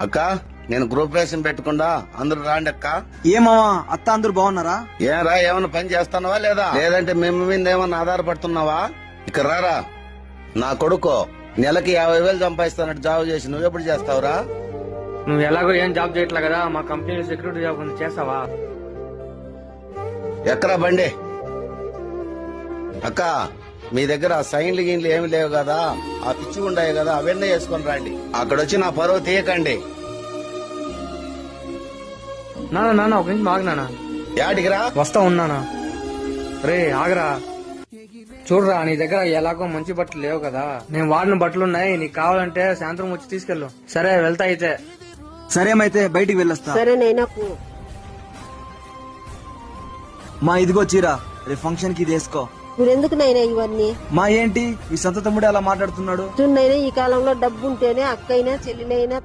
అక్క నేను group ration పెట్టకుండా అందరూ రాండి అక్క. ఏమావా అత్త అందరూ బాగున్నారా? ఏరా ఏమన్నా పని చేస్తున్నావా లేదా, లేదంటే మేము మీద ఏమన్నా ఆధారపడుతున్నావా? ఇక రారా. నా కొడుకు నెలకి 50,000 సంపాదిస్తానట్టు జాబ్ చేసి నువ్వెప్పుడు చేస్తావురా? నువ్వు ఎలాగో ఏం జాబ్ చేయట్లే కదా, మా కంపెనీలో సెక్యూరిటీ జాబ్ ఉంది, చేస్తావా? ఎక్కరా బండి. అక్క మీ దగ్గర సైన్లు గిన్లు ఏమి లేవు కదా, ఆ పిచ్చి ఉండాయి కదా, అవన్నీ వేసుకొని రండి. అక్కడ వచ్చి నా పరువు తీయకండి. నాన్న ఒక నిమిషం ఆగు నాన్న. యాడికిరా? వస్తా ఉన్నానా. రే ఆగరా. చూడరా, నీ దగ్గర ఎలాగో మంచి బట్టలు లేవు కదా, నేను వాడిన బట్టలు ఉన్నాయి, నీకు కావాలంటే సాయంత్రం వచ్చి తీసుకెళ్ళు. సరే వెళ్తా అయితే. సరేమైతే బయటికి వెళ్ళొస్తా. సరేనైనా మా ఇదిగో చీర, రేపు ఫంక్షన్ కి ఇది వేసుకో. ఇప్పుడెందుకు నైనా ఇవన్నీ? మా ఏంటి మీ సొంత తమ్ముడు అలా మాట్లాడుతున్నాడు? చూడనైనా ఈ కాలంలో డబ్బు ఉంటేనే అక్కైనా చెల్లినైనా